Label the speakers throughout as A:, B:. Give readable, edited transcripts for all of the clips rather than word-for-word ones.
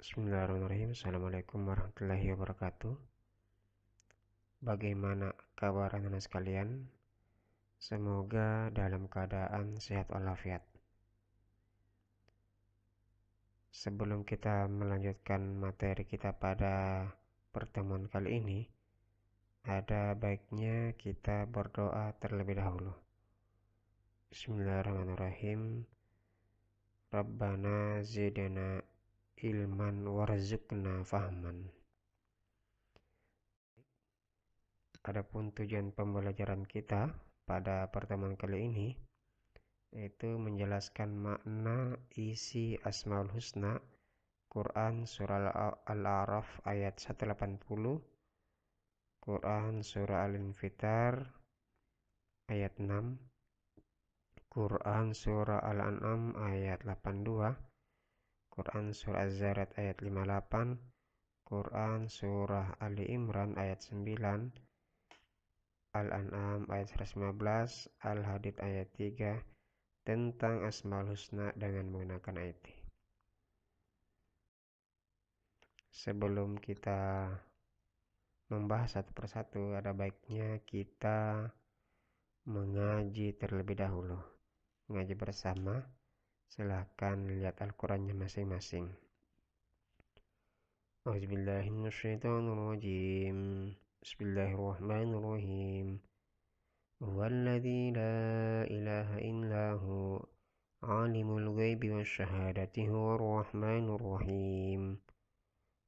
A: Bismillahirrahmanirrahim. Assalamualaikum warahmatullahi wabarakatuh. Bagaimana kabar anak-anak sekalian? Semoga dalam keadaan sehat walafiat. Sebelum kita melanjutkan materi kita pada pertemuan kali ini, ada baiknya kita berdoa terlebih dahulu. Bismillahirrahmanirrahim. Rabbana zidna ilman warzuqna fahman. Adapun tujuan pembelajaran kita pada pertemuan kali ini yaitu menjelaskan makna isi Asmaul Husna Quran surah Al-A'raf ayat 180, Quran surah Al-Infitar ayat 6, Quran surah Al-An'am ayat 82, Quran surah Az-Zariyat ayat 58, Quran surah Ali Imran ayat 9, Al-An'am ayat 115, Al-Hadid ayat 3 tentang Asmaul Husna dengan menggunakan ayat. Sebelum kita membahas satu persatu, ada baiknya kita mengaji terlebih dahulu. Mengaji bersama, silahkan lihat Al-Qurannya masing-masing. Auzubillahiminasyaitonirrajim. Bismillahirrahmanirrahim. Huwallazi la ilaha illahu alimul ghaibi wasyahadati huwar rahmanur rahim.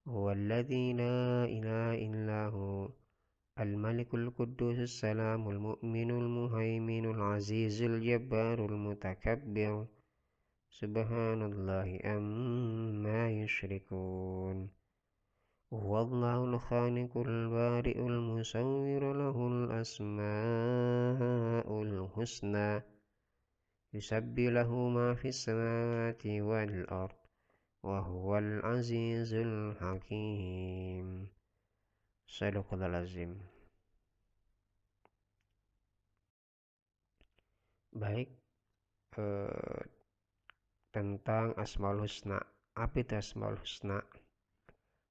A: Huwallazi la ilaha illahu al-malikul quddus salamul mu'minul muhaiminul azizul jabbarul mutakabbir. Subhanallahi amma yushrikun. Huwallahul khaliqul bari'ul musawwiru lahul asma'ul husna. Yusabbihu lahu ma fis samawati wal ard. Wa huwal azizul hakim. Sadaqallahul azim. Baik, tentang Asmaul Husna. Apa itu Asmaul Husna?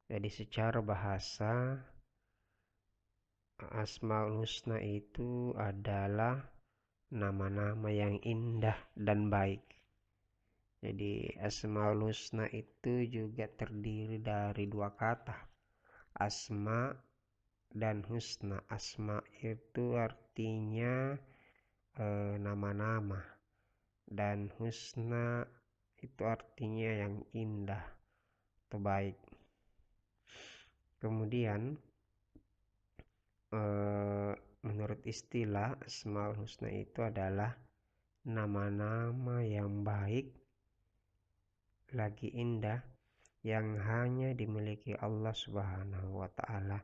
A: Jadi secara bahasa, Asmaul Husna itu adalah nama-nama yang indah dan baik. Jadi Asmaul Husna itu juga terdiri dari dua kata, Asma dan Husna. Asma itu artinya nama-nama, dan Husna itu artinya yang indah atau baik. Kemudian menurut istilah, Asmaul Husna itu adalah nama-nama yang baik lagi indah yang hanya dimiliki Allah Subhanahu wa ta'ala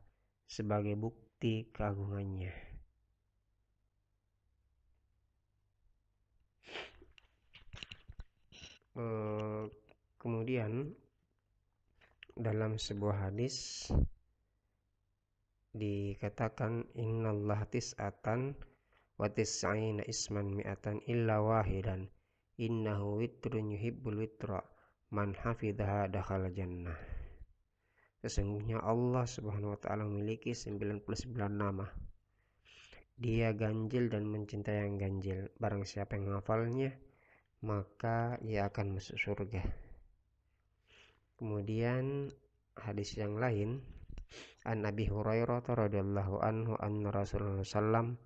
A: sebagai bukti keagungannya. Kemudian dalam sebuah hadis dikatakan innallaha tis'atan wa tis'ina isman mi'atan illa wahidan innahu witrun yuhibbul witra man hafidhaha dakhala jannah. Sesungguhnya Allah Subhanahu wa ta'ala memiliki 99 nama. Dia ganjil dan mencintai yang ganjil. Barang siapa yang menghafalnya, maka ia akan masuk surga. Kemudian hadis yang lain, an Abi Hurairah radhiyallahu anhu anna Rasulullah sallam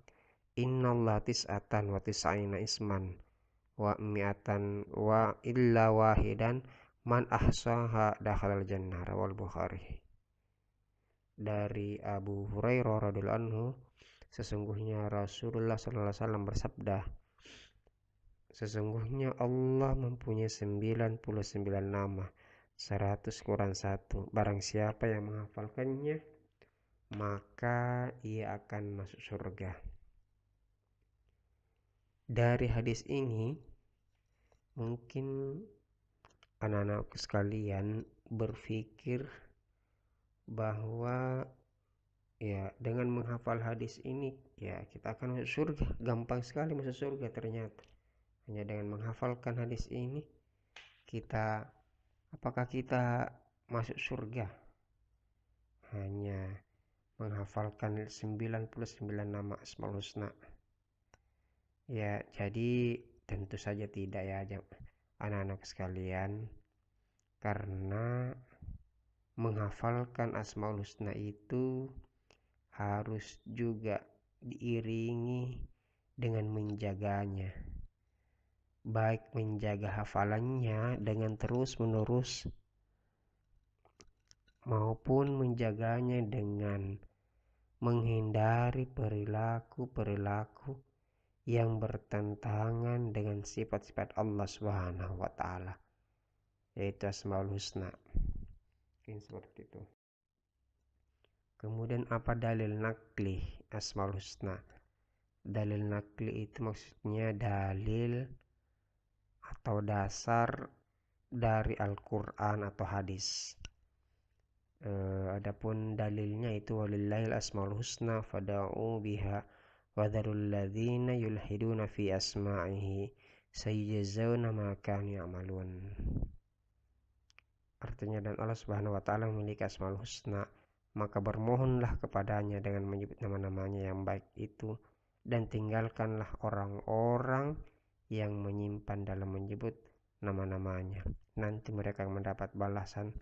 A: innallaha tis'atan wa tis'ina isman wa mi'atan wa illa wahidan man ahsaha dakhalal jannah. Rawal Bukhari. Dari Abu Hurairah radhiyallahu anhu, sesungguhnya Rasulullah sallallahu alaihi wasallam bersabda, sesungguhnya Allah mempunyai 99 nama, 100 kurang 1. Barang siapa yang menghafalkannya, maka ia akan masuk surga. Dari hadis ini, mungkin anak-anakku sekalian berpikir bahwa ya dengan menghafal hadis ini ya kita akan masuk surga. Gampang sekali masuk surga ternyata. Hanya dengan menghafalkan hadis ini, apakah kita masuk surga hanya menghafalkan 99 nama Asmaul Husna. Ya, jadi tentu saja tidak ya anak-anak sekalian, karena menghafalkan Asmaul Husna itu harus juga diiringi dengan menjaganya, baik menjaga hafalannya dengan terus-menerus maupun menjaganya dengan menghindari perilaku-perilaku yang bertentangan dengan sifat-sifat Allah Subhanahu wa taala, yaitu Asmaul Husna. Mungkin seperti itu. Kemudian apa dalil nakli Asmaul Husna? Dalil nakli itu maksudnya dalil atau dasar dari Al-Quran atau hadis. Adapun dalilnya itu walillahil asmaul husna fada'u biha wadharul ladzina yulhiduna fi asma'ihi sayajzauna ma kanu ya'malun. Artinya, dan Allah Subhanahu wa taala memiliki asmaul husna, maka bermohonlah kepadanya dengan menyebut nama-namanya yang baik itu, dan tinggalkanlah orang-orang yang menyimpan dalam menyebut nama-namanya. Nanti mereka mendapat balasan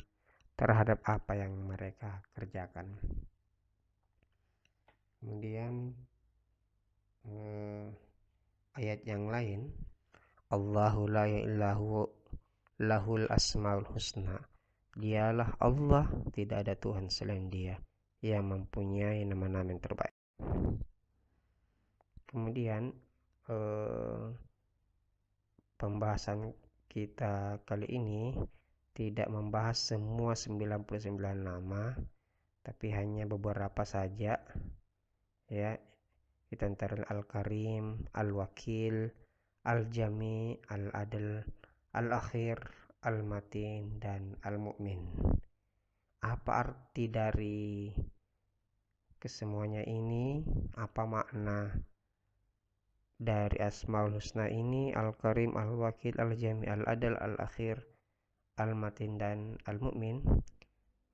A: terhadap apa yang mereka kerjakan. Kemudian ayat yang lain, Allahu la ilaha illahu lahul asmaul husna. Dialah Allah, tidak ada Tuhan selain Dia yang mempunyai nama-nama yang terbaik. Kemudian pembahasan kita kali ini tidak membahas semua 99 nama, tapi hanya beberapa saja ya. Kita antara Al-Karim, Al-Wakil, Al-Jami, Al-Adl, Al-Akhir, Al-Matin, dan Al-Mu'min. Apa arti dari kesemuanya ini? Apa makna dari Asmaul Husna ini? Al-Karim, Al-Wakil, Al-Jami, Al-Adl, Al-Akhir, Al-Matin, dan Al-Mu'min.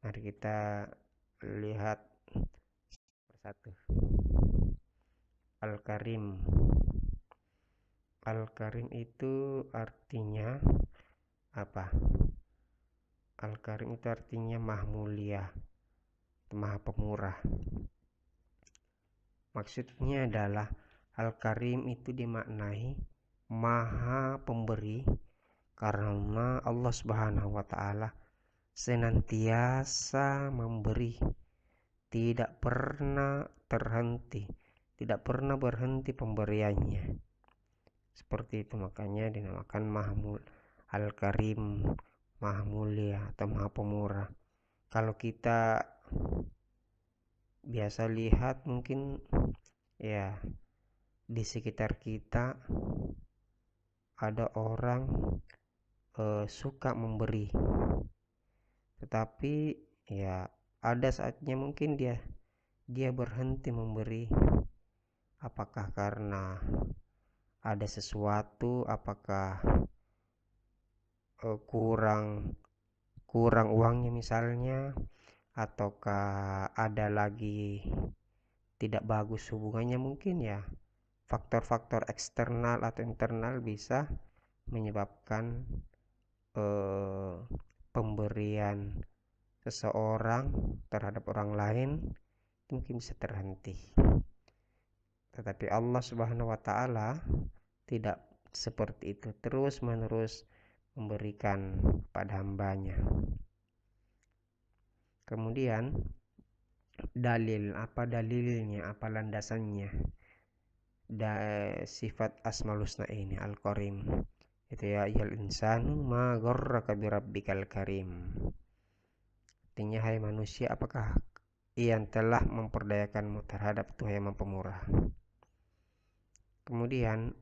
A: Mari kita lihat persatu. Al-Karim. Al-Karim itu artinya apa? Al-Karim itu artinya Maha Mulia, Maha Pemurah. Maksudnya adalah Al-Karim itu dimaknai Maha Pemberi, karena Allah Subhanahu wa taala senantiasa memberi, tidak pernah terhenti, tidak pernah berhenti pemberiannya. Seperti itu, makanya dinamakan Al-Karim, Maha Mulia atau Maha Pemurah. Kalau kita biasa lihat mungkin ya di sekitar kita ada orang suka memberi, tetapi ya ada saatnya mungkin dia berhenti memberi. Apakah karena ada sesuatu, apakah kurang uangnya misalnya, ataukah ada lagi tidak bagus hubungannya, mungkin ya faktor-faktor eksternal atau internal bisa menyebabkan pemberian seseorang terhadap orang lain mungkin bisa terhenti. Tetapi Allah Subhanahu wa taala tidak seperti itu, terus menerus memberikan pada hambanya. Kemudian dalil, apa dalilnya, apa landasannya sifat Asmaul Husna ini, Al-Karim itu ya ayyuhal insanu ma gharraka birabbikal karim. Artinya, hai manusia, apakah yang telah memperdayakanmu terhadap Tuhan yang Pemurah. Kemudian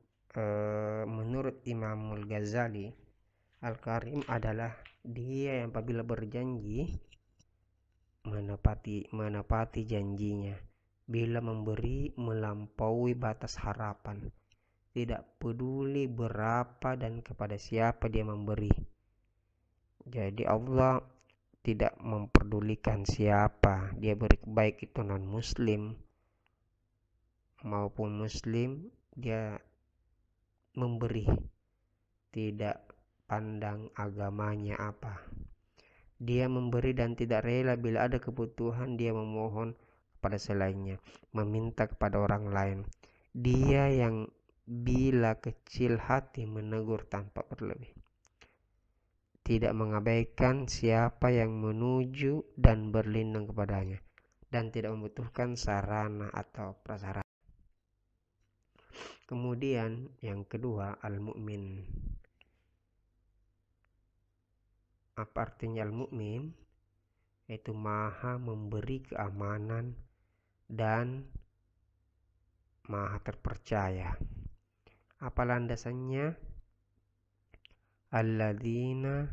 A: menurut Imamul Ghazali, Al-Karim adalah dia yang apabila berjanji menepati janjinya, bila memberi melampaui batas harapan, tidak peduli berapa dan kepada siapa dia memberi. Jadi Allah tidak memperdulikan siapa dia beri, baik itu non muslim maupun muslim, dia memberi, tidak pandang agamanya apa. Dia memberi dan tidak rela bila ada kebutuhan dia memohon kepada selainnya, meminta kepada orang lain. Dia yang bila kecil hati menegur tanpa berlebih, tidak mengabaikan siapa yang menuju dan berlindung kepadanya, dan tidak membutuhkan sarana atau prasarana. Kemudian yang kedua, al-mu'min. Apa artinya al-mu'min? Yaitu maha memberi keamanan dan maha terpercaya. Apa landasannya? Alladzina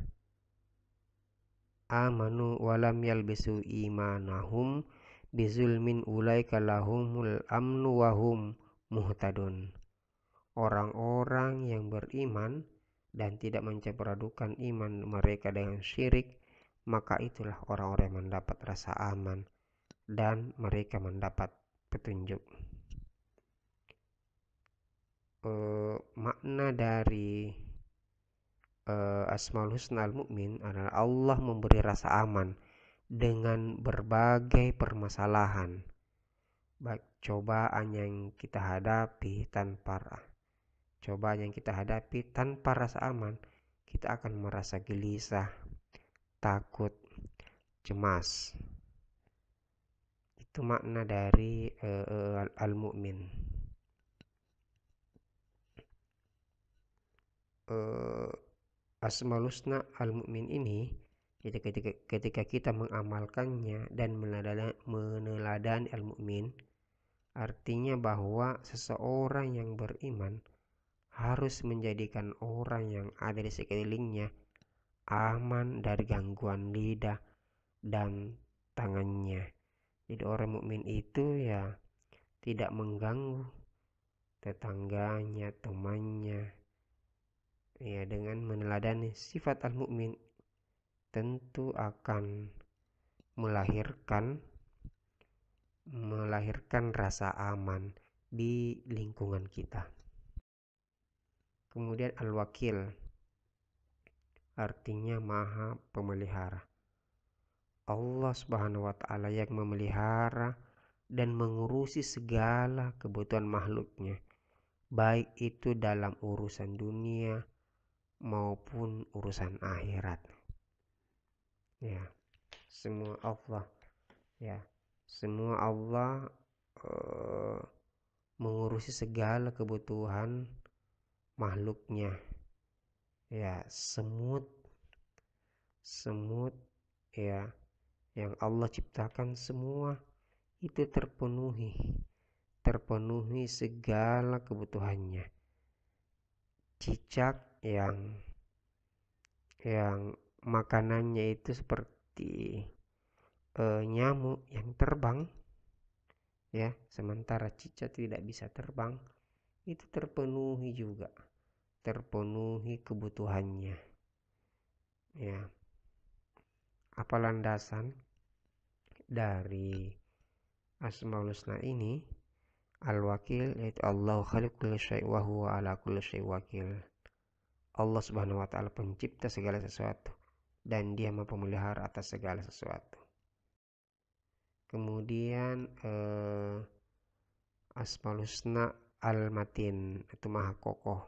A: amanu walam yalbisu imanahum bizulmin ulaika lahumul amnu wahum muhtadun. Orang-orang yang beriman dan tidak mencampur-adukan iman mereka dengan syirik, maka itulah orang-orang yang mendapat rasa aman dan mereka mendapat petunjuk. Makna dari Asmaul Husna al-Mu'min adalah Allah memberi rasa aman dengan berbagai permasalahan, baik cobaan yang kita hadapi tanpa rasa aman, kita akan merasa gelisah, takut, cemas. Itu makna dari al-mu'min. Asmaul Husna al-Mu'min ini ketika kita mengamalkannya dan meneladani al-Mu'min, artinya bahwa seseorang yang beriman harus menjadikan orang yang ada di sekelilingnya aman dari gangguan lidah dan tangannya. Jadi orang mukmin itu ya tidak mengganggu tetangganya, temannya. Ya, dengan meneladani sifat al-mukmin tentu akan melahirkan rasa aman di lingkungan kita. Kemudian al-wakil artinya maha pemelihara. Allah Subhanahu wa ta'ala yang memelihara dan mengurusi segala kebutuhan makhluknya, baik itu dalam urusan dunia maupun urusan akhirat. Ya, semua Allah mengurusi segala kebutuhan makhluknya. Ya, semut ya yang Allah ciptakan semua itu terpenuhi segala kebutuhannya. Cicak yang makanannya itu seperti nyamuk yang terbang, ya, sementara cicak tidak bisa terbang, itu terpenuhi kebutuhannya. Ya, apa landasan dari Asmaul Husna ini? Al-Wakil yaitu Allah khaliqul syai' wa huwa ala kulli syai' wakil. Allah Subhanahu wa ta'ala pencipta segala sesuatu dan dia maha pemelihara atas segala sesuatu. Kemudian Asmaul Husna al-Matin itu maha kokoh.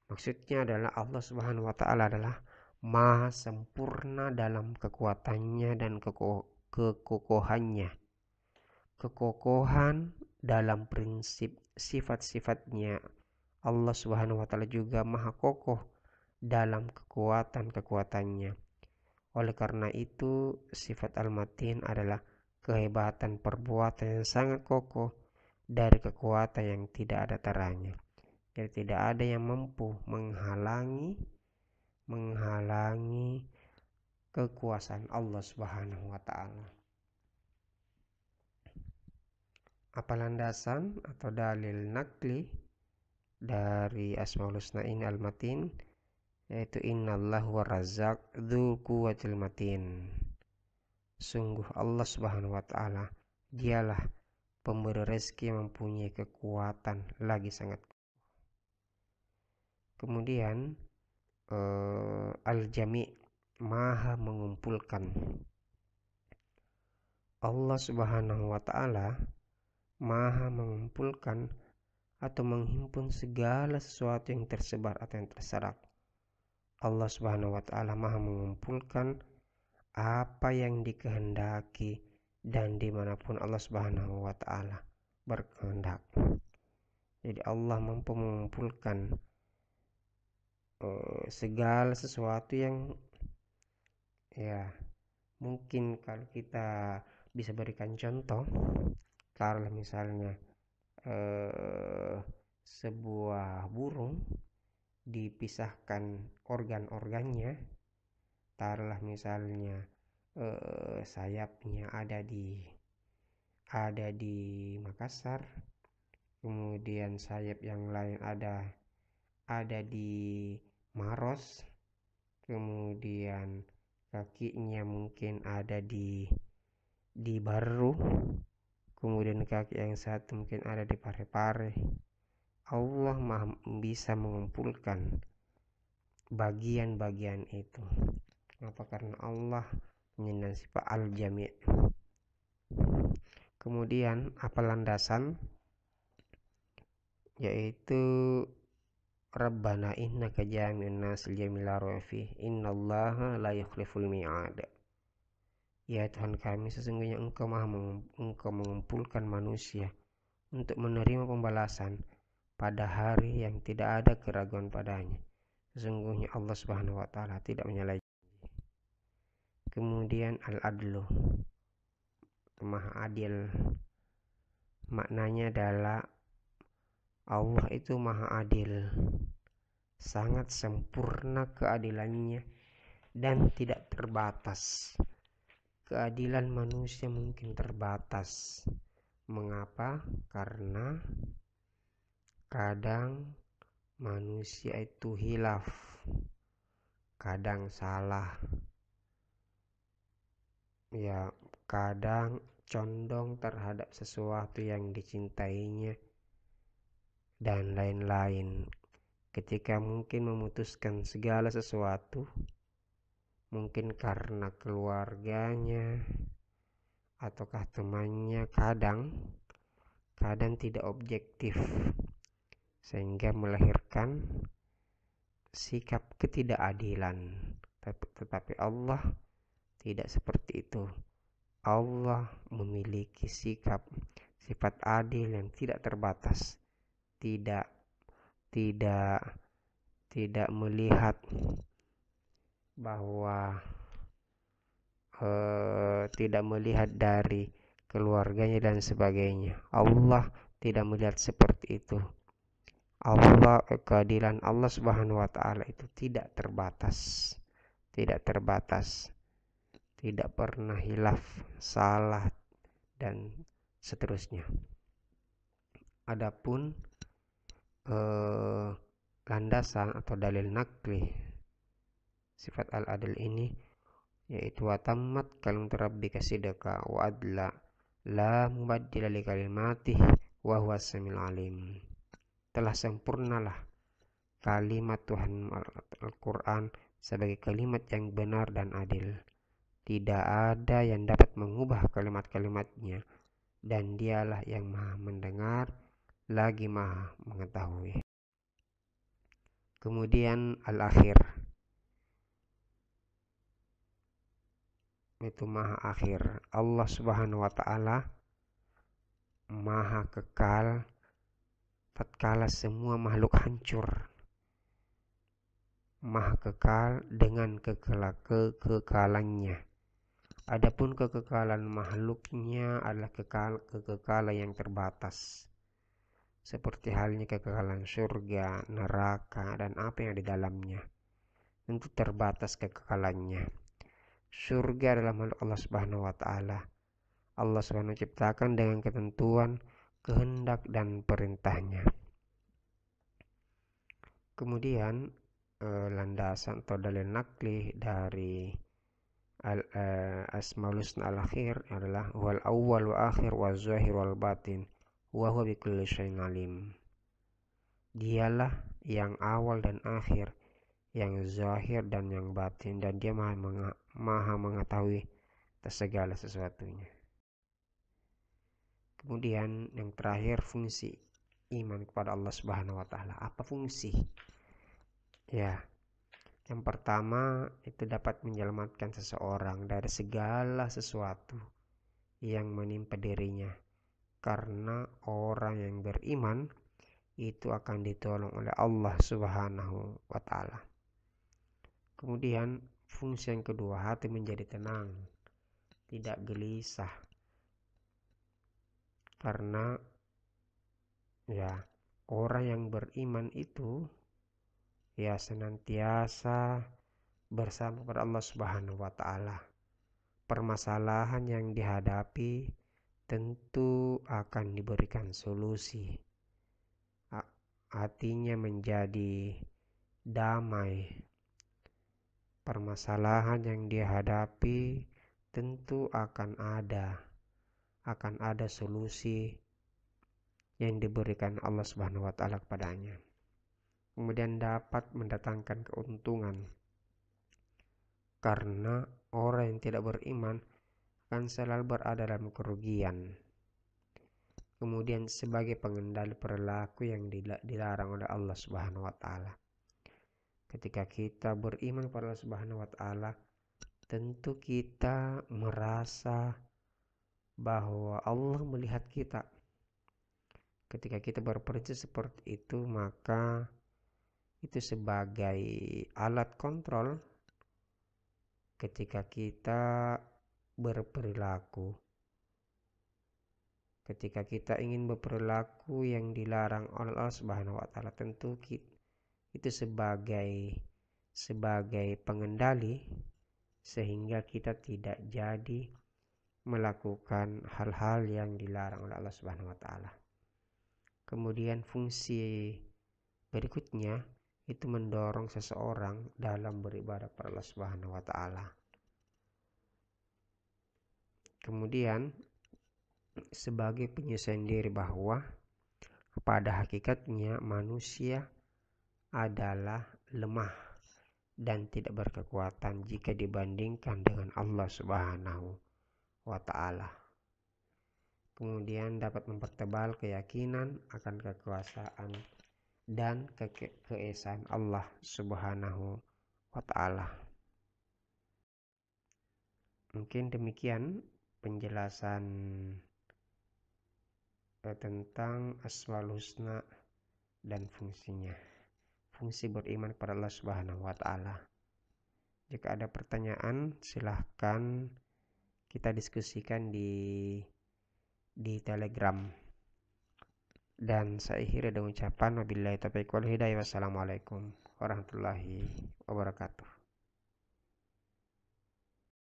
A: Maksudnya adalah Allah Subhanahu wa ta'ala adalah maha sempurna dalam kekuatannya dan kekokohannya. Kekokohan dalam prinsip sifat-sifatnya. Allah Subhanahu wa ta'ala juga maha kokoh dalam kekuatannya. Oleh karena itu, sifat al-matin adalah kehebatan perbuatan yang sangat kokoh dari kekuatan yang tidak ada taranya. Jadi tidak ada yang mampu menghalangi kekuasaan Allah Subhanahu wa ta'ala. Apa landasan atau dalil nakli dari Asmaul Husna ini al-Matin? yaitu innallahu warrazzaq dzul quwwatil matin. Sungguh Allah Subhanahu wa taala dialah pemberi rezeki yang mempunyai kekuatan lagi sangat. Kemudian Al-Jami' maha mengumpulkan. Allah Subhanahu wa taala maha mengumpulkan atau menghimpun segala sesuatu yang tersebar atau yang terserak. Allah Subhanahu wa taala maha mengumpulkan apa yang dikehendaki dan dimanapun Allah Subhanahu wa taala berkehendak. Jadi Allah mampu mengumpulkan segala sesuatu yang mungkin kalau kita bisa berikan contoh, kalau misalnya sebuah burung dipisahkan organ-organnya, taruhlah misalnya sayapnya ada di Makassar, kemudian sayap yang lain ada di Maros, kemudian kakinya mungkin ada di Baru, kemudian kaki yang satu mungkin ada di Parepare. Allah maha bisa mengumpulkan bagian-bagian itu. Kenapa? Karena Allah punya sifat al-jami'. Kemudian apa landasan? Yaitu Rabbana innaka jami'un nas jamil la raiba fihi innallaha la yukhliful mi'ad. Ya Tuhan kami, sesungguhnya Engkau mengumpulkan manusia untuk menerima pembalasan pada hari yang tidak ada keraguan padanya. Sesungguhnya Allah Subhanahu wa taala tidak menyalahi janji. Kemudian al-adlu, maha adil. Maknanya adalah Allah itu maha adil, sangat sempurna keadilannya dan tidak terbatas. Keadilan manusia mungkin terbatas. Mengapa? Karena kadang manusia itu hilaf, kadang salah, kadang condong terhadap sesuatu yang dicintainya dan lain-lain. Ketika mungkin memutuskan segala sesuatu, mungkin karena keluarganya ataukah temannya, kadang tidak objektif, sehingga melahirkan sikap ketidakadilan. Tetapi Allah tidak seperti itu. Allah memiliki sifat adil yang tidak terbatas, tidak melihat bahwa tidak melihat dari keluarganya dan sebagainya. Allah tidak melihat seperti itu. Keadilan Allah Subhanahu wa taala itu tidak terbatas, tidak pernah hilaf, salah dan seterusnya. Adapun landasan atau dalil nakli sifat al-adil ini, yaitu watammat kalimatu rabbika sidqa wa adla la mubaddila li kalimatihi wa huwas samiul alim. Telah sempurnalah kalimat Tuhan Al-Quran sebagai kalimat yang benar dan adil. Tidak ada yang dapat mengubah kalimat-kalimatnya, dan dialah yang maha mendengar lagi maha mengetahui. Kemudian al-akhir, itu maha akhir. Allah Subhanahu wa taala maha kekal tatkala semua makhluk hancur. Maha kekal dengan kekekalannya. Adapun kekekalan makhluknya adalah kekekalan yang terbatas, seperti halnya kekekalan surga, neraka, dan apa yang di dalamnya. Tentu terbatas kekekalannya. Surga adalah makhluk Allah Subhanahu wa taala. Allah Subhanahu ciptakan dengan ketentuan, kehendak dan perintahnya. Kemudian landasan atau dalil nakli dari Asmaul Husna al-akhir adalah wal awwal wa akhir wa zahir wal batin wa huwa bikulli syai'in alim. Dialah yang awal dan akhir, yang zahir dan yang batin, dan dia maha mengetahui atas segala sesuatunya. Kemudian yang terakhir, fungsi iman kepada Allah Subhanahu wa taala. Apa fungsi? Ya, yang pertama itu dapat menyelamatkan seseorang dari segala sesuatu yang menimpa dirinya. Karena orang yang beriman itu akan ditolong oleh Allah Subhanahu wa taala. Kemudian fungsi yang kedua, hati menjadi tenang, tidak gelisah. Karena ya, orang yang beriman itu ya senantiasa bersama pada Allah Subhanahu wa taala. Permasalahan yang dihadapi tentu akan diberikan solusi. Hatinya menjadi damai. Permasalahan yang dihadapi tentu akan ada solusi yang diberikan Allah Subhanahu wa taala kepadanya. Kemudian dapat mendatangkan keuntungan. Karena orang yang tidak beriman akan selalu berada dalam kerugian. Kemudian sebagai pengendali perilaku yang dilarang oleh Allah Subhanahu wa taala. Ketika kita beriman kepada Allah Subhanahu wa taala, tentu kita merasa bahwa Allah melihat kita. Ketika kita berprinsip seperti itu, maka itu sebagai alat kontrol ketika kita berperilaku. Ketika kita ingin berperilaku yang dilarang oleh Allah Subhanahu wa taala, tentu itu sebagai pengendali sehingga kita tidak jadi melakukan hal-hal yang dilarang oleh Allah Subhanahu wa taala. Kemudian fungsi berikutnya itu mendorong seseorang dalam beribadah kepada Allah Subhanahu wa taala. Kemudian sebagai penyesuaian diri bahwa pada hakikatnya manusia adalah lemah dan tidak berkekuatan jika dibandingkan dengan Allah Subhanahu wa taala. Kemudian dapat mempertebal keyakinan akan kekuasaan dan keesaan Allah Subhanahu wa taala. Mungkin demikian penjelasan tentang Asmaul Husna dan fungsinya. Fungsi beriman kepada Allah Subhanahu wa taala. Jika ada pertanyaan, silahkan kita diskusikan di Telegram. Dan saya akhiri dengan ucapan wabillahi taufiq wal hidayah. Wassalamualaikum warahmatullahi wabarakatuh.